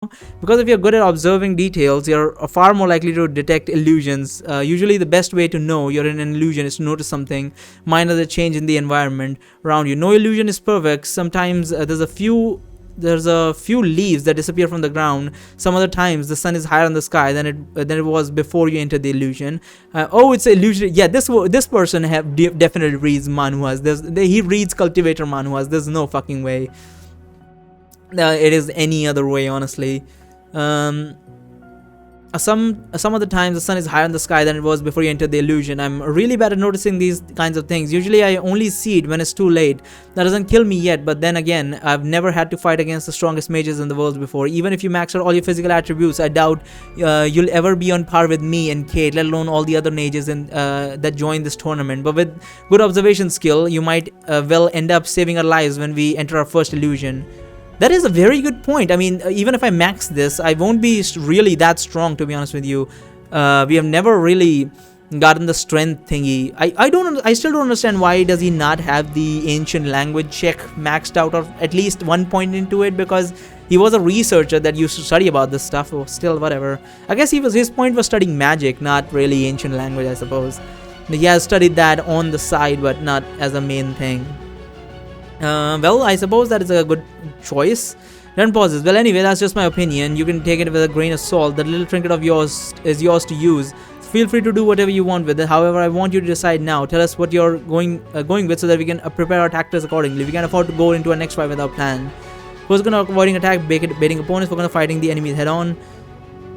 job, because if you're good at observing details, you're far more likely to detect illusions. Usually the best way to know you're in an illusion is to notice something minor, the change in the environment around you. No illusion is perfect. Sometimes there's a few leaves that disappear from the ground. Some other times the sun is higher in the sky than it was before you entered the illusion. Oh, it's an illusion. Yeah, this person definitely reads manhwas. He reads cultivator manhwas. There's no fucking way it is any other way, honestly. Some of the times the sun is higher in the sky than it was before you entered the illusion. I'm really bad at noticing these kinds of things. Usually I only see it when it's too late. That doesn't kill me yet, but then again, I've never had to fight against the strongest mages in the world before. Even if you max out all your physical attributes, I doubt you'll ever be on par with me and Kate, let alone all the other mages that join this tournament. But with good observation skill, you might well end up saving our lives when we enter our first illusion. That is a very good point. I mean, even if I max this, I won't be really that strong, to be honest with you. We have never really gotten the strength thingy. I still don't understand why does he not have the ancient language check maxed out, or at least 1 point into it, because he was a researcher that used to study about this stuff. Or still, whatever. I guess his point was studying magic, not really ancient language, I suppose. He has studied that on the side, but not as a main thing. Well, I suppose that is a good choice. Then pauses. Well, anyway, that's just my opinion. You can take it with a grain of salt. That little trinket of yours is yours to use. Feel free to do whatever you want with it. However, I want you to decide now. Tell us what you're going with, so that we can prepare our tactics accordingly. We can afford to go into our next fight without plan. Who's gonna avoiding attack, baiting opponents? We're gonna fighting the enemies head on.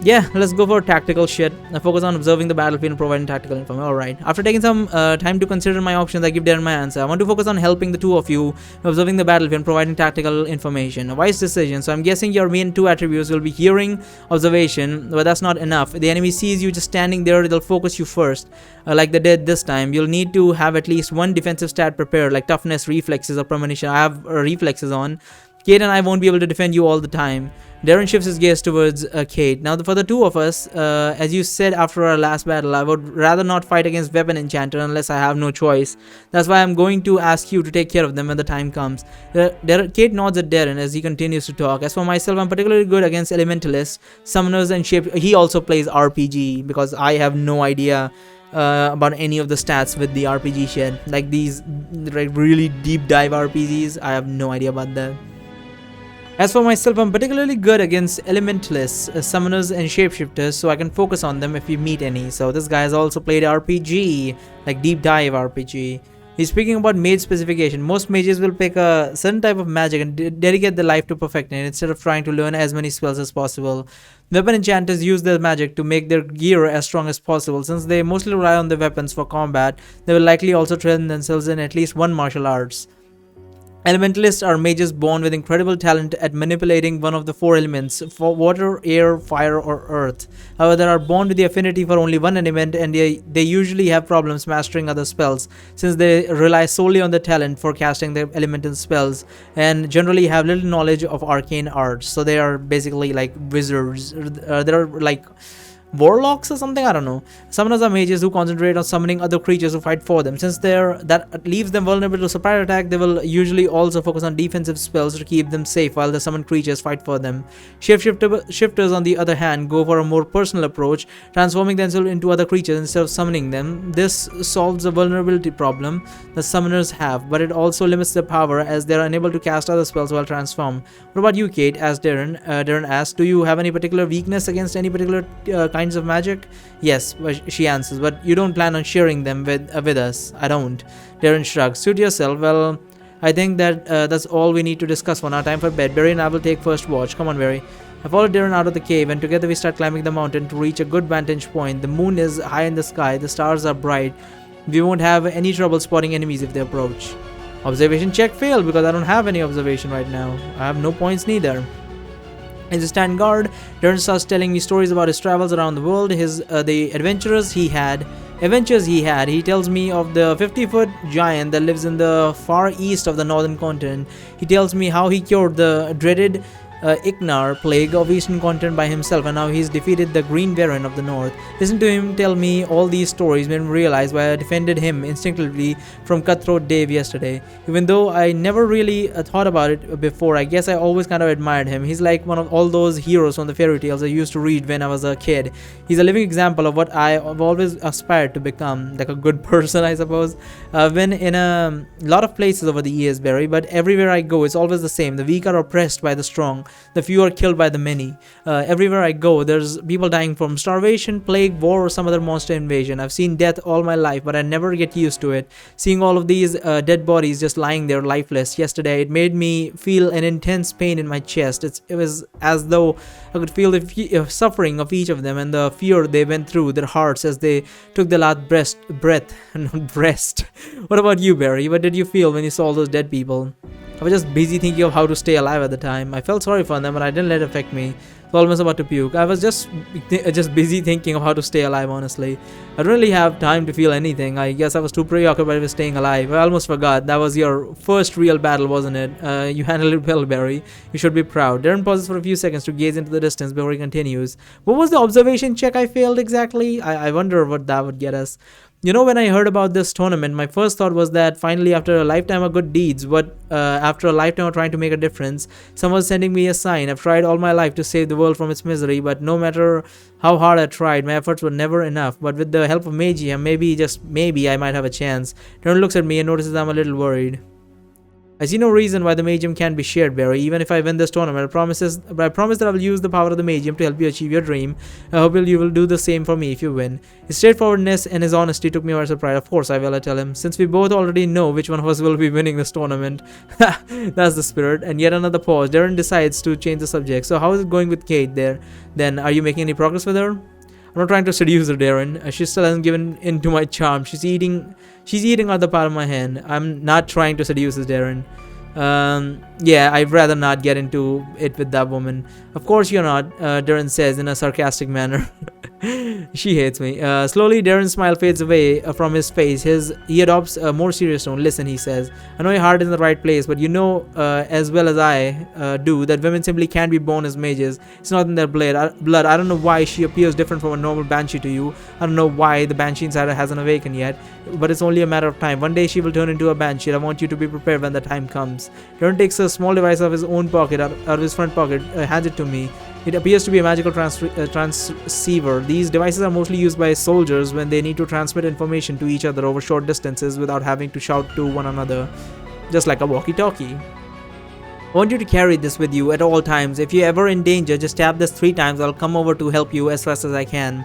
Yeah, let's go for tactical shit. I focus on observing the battlefield and providing tactical information. Alright. After taking some time to consider my options, I give Darren my answer. I want to focus on helping the two of you, observing the battlefield and providing tactical information. A wise decision. So I'm guessing your main two attributes will be hearing, observation, but that's not enough. If the enemy sees you just standing there, they'll focus you first, like they did this time. You'll need to have at least one defensive stat prepared, like toughness, reflexes, or premonition. I have reflexes on. Kate and I won't be able to defend you all the time. Darren shifts his gaze towards Kate. Now, for the two of us, as you said after our last battle, I would rather not fight against Weapon Enchanter unless I have no choice. That's why I'm going to ask you to take care of them when the time comes. Kate nods at Darren as he continues to talk. As for myself, I'm particularly good against Elementalists, Summoners, and Shape. He also plays RPG, because I have no idea about any of the stats with the RPG shit. Like these really deep dive RPGs, I have no idea about that. As for myself, I'm particularly good against Elementalists, Summoners, and Shapeshifters, so I can focus on them if we meet any. So this guy has also played RPG, like deep dive RPG. He's speaking about mage specification. Most mages will pick a certain type of magic and dedicate their life to perfecting it instead of trying to learn as many spells as possible. Weapon enchanters use their magic to make their gear as strong as possible. Since they mostly rely on their weapons for combat, they will likely also train themselves in at least one martial arts. Elementalists are mages born with incredible talent at manipulating one of the four elements, for water, air, fire, or earth. However, they are born with the affinity for only one element, and they usually have problems mastering other spells, since they rely solely on their talent for casting their elemental spells, and generally have little knowledge of arcane arts. So they are basically like wizards. They're like warlocks or something, I don't know. Summoners are mages who concentrate on summoning other creatures who fight for them. Since that leaves them vulnerable to surprise attack, they will usually also focus on defensive spells to keep them safe while the summoned creatures fight for them. Shifters, on the other hand, go for a more personal approach, transforming themselves into other creatures instead of summoning them. This solves the vulnerability problem the summoners have, but it also limits their power as they are unable to cast other spells while transformed. What about you, Kate? Asked Darren. Darren asked, do you have any particular weakness against any particular kinds of magic? Yes, she answers, but you don't plan on sharing them with us. I don't. Darren shrugs. Suit yourself. Well, I think that that's all we need to discuss for now. Time for bed. Barry and I will take first watch. Come on, Barry. I followed Darren out of the cave, and together we start climbing the mountain to reach a good vantage point. The moon is high in the sky. The stars are bright. We won't have any trouble spotting enemies if they approach. Observation check failed because I don't have any observation right now. I have no points neither. As a stand guard, Darren starts telling me stories about his travels around the world, the adventures he had. He tells me of the 50-foot giant that lives in the far east of the northern continent. He tells me how he cured the dreaded Ignar, plague of eastern continent by himself, and now he's defeated the Green Baron of the north. Listen to him tell me all these stories made me realize why I defended him instinctively from Cutthroat Dave yesterday. Even though I never really thought about it before, I guess I always kind of admired him. He's like one of all those heroes from the fairy tales I used to read when I was a kid. He's a living example of what I've always aspired to become, like a good person, I suppose. I've been in a lot of places over the years, Barry, but everywhere I go, it's always the same. The weak are oppressed by the strong. The few are killed by the many. Everywhere I go, there's people dying from starvation, plague, war, or some other monster invasion. I've seen death all my life, but I never get used to it. Seeing all of these dead bodies just lying there lifeless yesterday, it made me feel an intense pain in my chest. It was as though I could feel the suffering of each of them and the fear they went through their hearts as they took the last breath. Not breast. What about you, Barry? What did you feel when you saw all those dead people? I was just busy thinking of how to stay alive at the time. I felt sorry for them, but I didn't let it affect me. I was almost about to puke. I was just busy thinking of how to stay alive, honestly. I don't really have time to feel anything. I guess I was too preoccupied with staying alive. I almost forgot. That was your first real battle, wasn't it? You handled it well, Barry. You should be proud. Darren pauses for a few seconds to gaze into the distance before he continues. What was the observation check I failed exactly? I wonder what that would get us. You know, when I heard about this tournament, my first thought was that finally, after a lifetime of good deeds, after a lifetime of trying to make a difference, someone's sending me a sign. I've tried all my life to save the world from its misery, but no matter how hard I tried, my efforts were never enough. But with the help of Magium, maybe, just maybe, I might have a chance. Darren looks at me and notices I'm a little worried. I see no reason why the Magium can't be shared, Barry. Even if I win this tournament, I promise that I will use the power of the Magium to help you achieve your dream. I hope you will do the same for me if you win. His straightforwardness and his honesty took me by surprise. Of course I will, I tell him, since we both already know which one of us will be winning this tournament. That's the spirit. And yet another pause. Darren decides to change the subject. So how is it going with Kate there? Then, are you making any progress with her? I'm not trying to seduce her, Darren. She still hasn't given in to my charm. She's eating out the part of my hand. I'm not trying to seduce her, Darren. Yeah, I'd rather not get into it with that woman. Of course you're not, Darren says in a sarcastic manner. She hates me. Slowly, Darren's smile fades away from his face. He adopts a more serious tone. Listen, he says, I know your heart is in the right place, but you know as well as I do that women simply can't be born as mages. It's not in their blood. I don't know why she appears different from a normal banshee to you. I don't know why the banshee inside her hasn't awakened yet, but it's only a matter of time. One day she will turn into a banshee. I want you to be prepared when the time comes. Darren takes a small device of his own pocket, out of his front pocket, hands it to me. It appears to be a magical transceiver. These devices are mostly used by soldiers when they need to transmit information to each other over short distances without having to shout to one another, just like a walkie-talkie. I want you to carry this with you at all times. If you're ever in danger, just tap this 3 times. I'll come over to help you as fast as I can.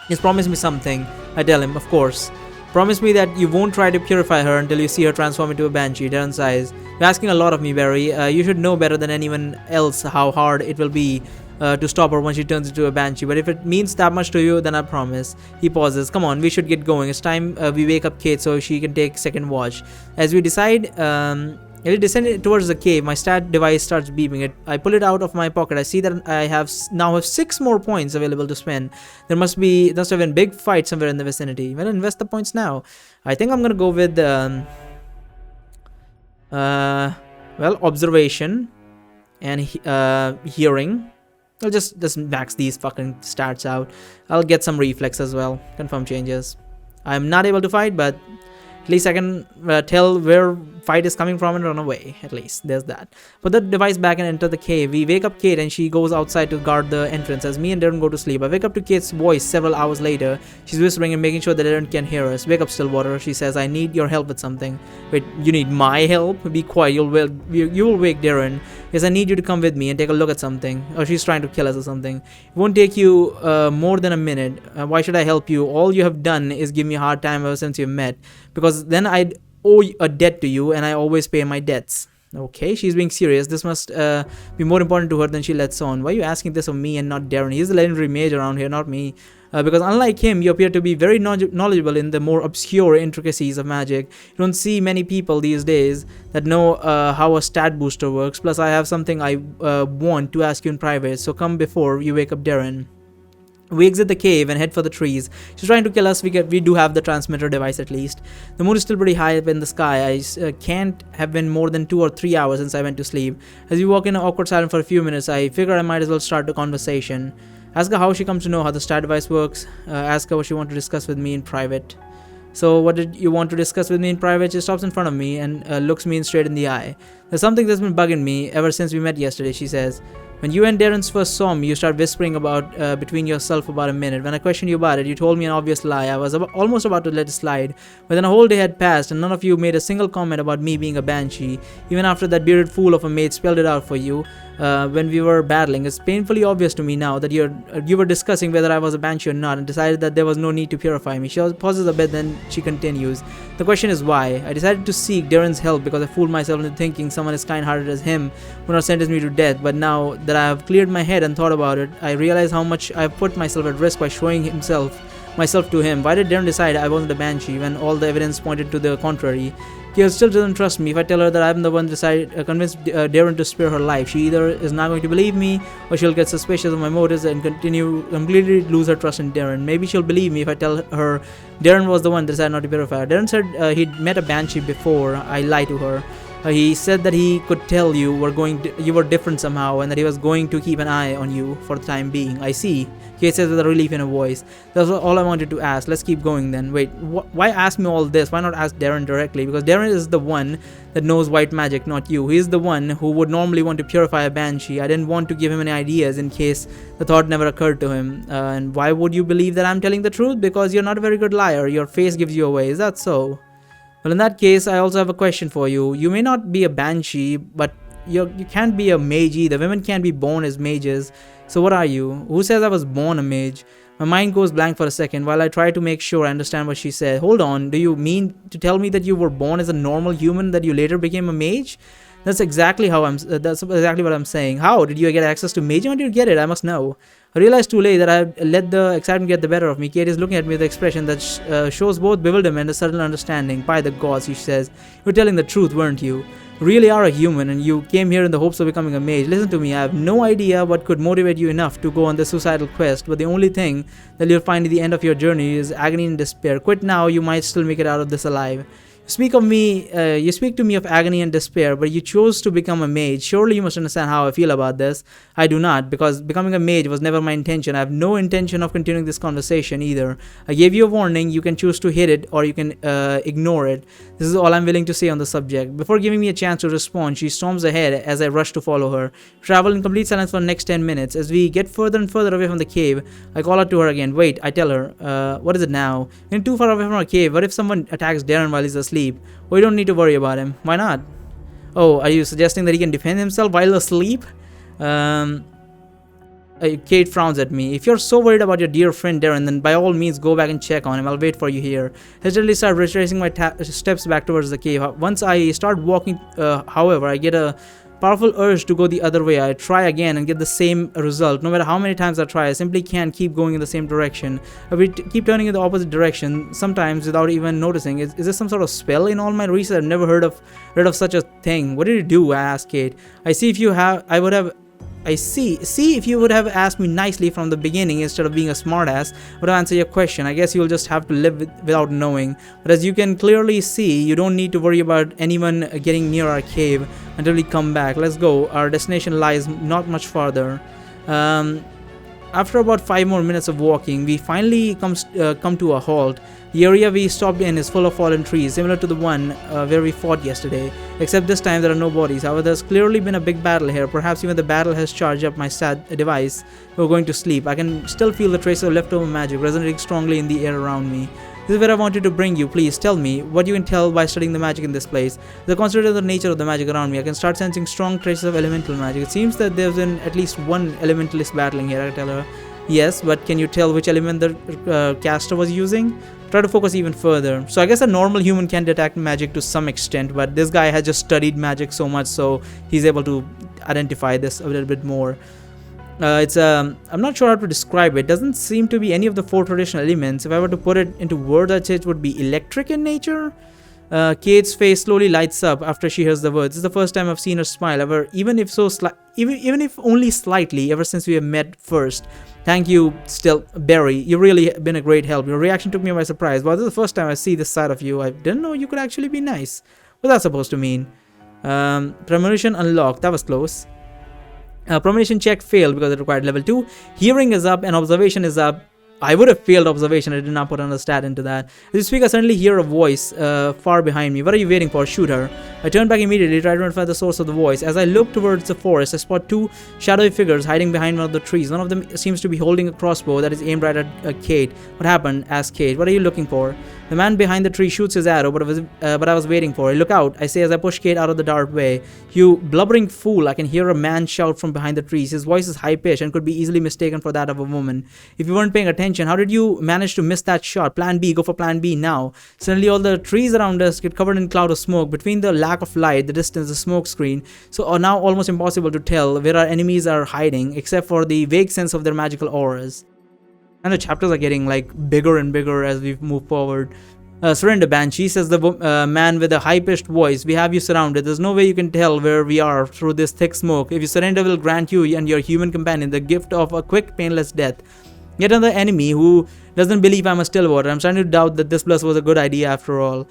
Just promise me something. I tell him, of course. Promise me that you won't try to purify her until you see her transform into a banshee. Darren sighs. You're asking a lot of me, Barry. You should know better than anyone else how hard it will be to stop her when she turns into a banshee. But if it means that much to you, then I promise. He pauses. Come on, we should get going. It's time we wake up Kate so she can take second watch. As we decide, as we descend towards the cave, my stat device starts beeping. I pull it out of my pocket. I see that I now have 6 more points available to spend. There must have been a big fight somewhere in the vicinity. Well, invest the points now. I think I'm gonna go with observation and hearing. I'll just max these fucking stats out. I'll get some reflex as well. Confirm changes. I'm not able to fight, but at least I can tell where fight is coming from and run away. At least there's that. Put the device back and enter the cave. We wake up Kate and she goes outside to guard the entrance as me and Darren go to sleep. I wake up to Kate's voice several hours later. She's whispering and making sure that Darren can hear us. Wake up, Stillwater. She says, I need your help with something. Wait, you need my help? Be quiet. You will wake Darren. Yes, I need you to come with me and take a look at something. Or she's trying to kill us or something. It won't take you more than a minute. Why should I help you? All you have done is give me a hard time ever since you met. Because then I'd owe a debt to you and I always pay my debts. Okay, she's being serious. This must be more important to her than she lets on. Why are you asking this of me and not Darren? He's the legendary mage around here, not me. Because unlike him, you appear to be very knowledgeable in the more obscure intricacies of magic. You don't see many people these days that know how a stat booster works. Plus, I have something I want to ask you in private. So come before you wake up Darren. We exit the cave and head for the trees. She's trying to kill us. We do have the transmitter device at least. The moon is still pretty high up in the sky. I can't have been more than 2 or 3 hours since I went to sleep. As we walk in an awkward silence for a few minutes, I figure I might as well start the conversation. Ask her how she comes to know how the star device works. Ask her what she wants to discuss with me in private. So what did you want to discuss with me in private? She stops in front of me and looks me straight in the eye. There's something that's been bugging me ever since we met yesterday, she says. When you and Darren first saw me, you started whispering about between yourself for about a minute. When I questioned you about it, you told me an obvious lie. I was almost about to let it slide. But then a whole day had passed and none of you made a single comment about me being a banshee. Even after that bearded fool of a maid spelled it out for you when we were battling. It's painfully obvious to me now that you were discussing whether I was a banshee or not and decided that there was no need to purify me. She pauses a bit, then she continues. The question is why? I decided to seek Darren's help because I fooled myself into thinking someone as kind-hearted as him would not sentence me to death. But now that I have cleared my head and thought about it, I realize how much I have put myself at risk by showing myself to him. Why did Darren decide I wasn't a banshee when all the evidence pointed to the contrary? Gail still doesn't trust me. If I tell her that I'm the one convinced Darren to spare her life, she either is not going to believe me or she'll get suspicious of my motives and completely lose her trust in Darren. Maybe she'll believe me if I tell her Darren was the one that decided not to purify her. Darren said he'd met a banshee before. I lied to her. He said that he could tell you were different somehow and that he was going to keep an eye on you for the time being. I see, Kate says with a relief in her voice. That's all I wanted to ask. Let's keep going then. Wait, why ask me all this? Why not ask Darren directly? Because Darren is the one that knows white magic, not you. He is the one who would normally want to purify a banshee. I didn't want to give him any ideas in case the thought never occurred to him. And why would you believe that I'm telling the truth? Because you're not a very good liar. Your face gives you away. Is that so? Well, in that case, I also have a question for you. You may not be a banshee, but you can't be a mage either. Women can't be born as mages. So what are you? Who says I was born a mage? My mind goes blank for a second while I try to make sure I understand what she said. Hold on, do you mean to tell me that you were born as a normal human, that you later became a mage? That's exactly what I'm saying. How did you get access to Magium? How did you get it? I must know. I realized too late that I let the excitement get the better of me. Kate is looking at me with an expression that shows both bewilderment and a subtle understanding. By the gods, she says, you're telling the truth, weren't you? You really are a human and you came here in the hopes of becoming a mage. Listen to me, I have no idea what could motivate you enough to go on this suicidal quest, but the only thing that you'll find at the end of your journey is agony and despair. Quit now, you might still make it out of this alive. You speak to me of agony and despair, but you chose to become a mage. Surely you must understand how I feel about this. I do not, because becoming a mage was never my intention. I have no intention of continuing this conversation either. I gave you a warning. You can choose to hit it or you can ignore it. This is all I'm willing to say on the subject. Before giving me a chance to respond, she storms ahead as I rush to follow her. We travel in complete silence for the next 10 minutes. As we get further and further away from the cave, I call out to her again. Wait, I tell her, what is it now? We're too far away from our cave. What if someone attacks Darren while he's asleep? We don't need to worry about him. Why not? Oh, are you suggesting that he can defend himself while asleep? Kate frowns at me. If you're so worried about your dear friend Darren, then by all means go back and check on him. I'll wait for you here. I hesitantly start retracing my steps back towards the cave. Once I start walking, however, I get a powerful urge to go the other way. I try again and get the same result. No matter how many times I try, I simply can't keep going in the same direction. I keep turning in the opposite direction, sometimes without even noticing. Is this some sort of spell? In all my research, I've never heard of such a thing. What did you do? I asked Kate. See if you would have asked me nicely from the beginning instead of being a smartass, would have answered your question. I guess you'll just have to live without knowing. But as you can clearly see, you don't need to worry about anyone getting near our cave until we come back. Let's go. Our destination lies not much farther. After about 5 more minutes of walking, we finally come to a halt. The area we stopped in is full of fallen trees, similar to the one where we fought yesterday, except this time there are no bodies. However, there's clearly been a big battle here. Perhaps even the battle has charged up my stat device. We're going to sleep. I can still feel the traces of leftover magic resonating strongly in the air around me. This is where I wanted to bring you. Please tell me what you can tell by studying the magic in this place. As I consider the nature of the magic around me, I can start sensing strong traces of elemental magic. It seems that there's been at least one elementalist battling here. I tell her. Yes, but can you tell which element the caster was using? Try to focus even further. So I guess a normal human can detect magic to some extent, but this guy has just studied magic so much, so he's able to identify this a little bit more. I'm not sure how to describe it. Doesn't seem to be any of the 4 traditional elements. If I were to put it into words, I'd say it would be electric in nature. Kate's face slowly lights up after she hears the words. This is the first time I've seen her smile ever, even if even if only slightly, ever since we have met first. Thank you, still, Barry. You've really been a great help. Your reaction took me by surprise. Well, this is the first time I see this side of you. I didn't know you could actually be nice. What's that supposed to mean? Premonition unlocked. That was close. Premonition check failed because it required level 2. Hearing is up and observation is up. I would have failed observation. I did not put on a stat into that. As you speak, I suddenly hear a voice far behind me. What are you waiting for? Shoot her. I turn back immediately, try to identify the source of the voice. As I look towards the forest, I spot 2 shadowy figures hiding behind one of the trees. One of them seems to be holding a crossbow that is aimed right at Kate. What happened? Asked Kate. What are you looking for? The man behind the tree shoots his arrow, but I was waiting for it. Look out, I say as I push Kate out of the dark way. You blubbering fool, I can hear a man shout from behind the trees. His voice is high-pitched and could be easily mistaken for that of a woman. If you weren't paying attention, how did you manage to miss that shot? Plan B, go for plan B now. Suddenly all the trees around us get covered in a cloud of smoke. Between the lack of light, the distance, the smoke screen, so now almost impossible to tell where our enemies are hiding, except for the vague sense of their magical auras. And the chapters are getting like bigger and bigger as we move forward. Surrender, Banshee, says the man with a high-pitched voice. We have you surrounded. There's no way you can tell where we are through this thick smoke. If you surrender, we'll grant you and your human companion the gift of a quick, painless death. Yet another enemy who doesn't believe I'm a Stillwater. I'm starting to doubt that this plus was a good idea after all.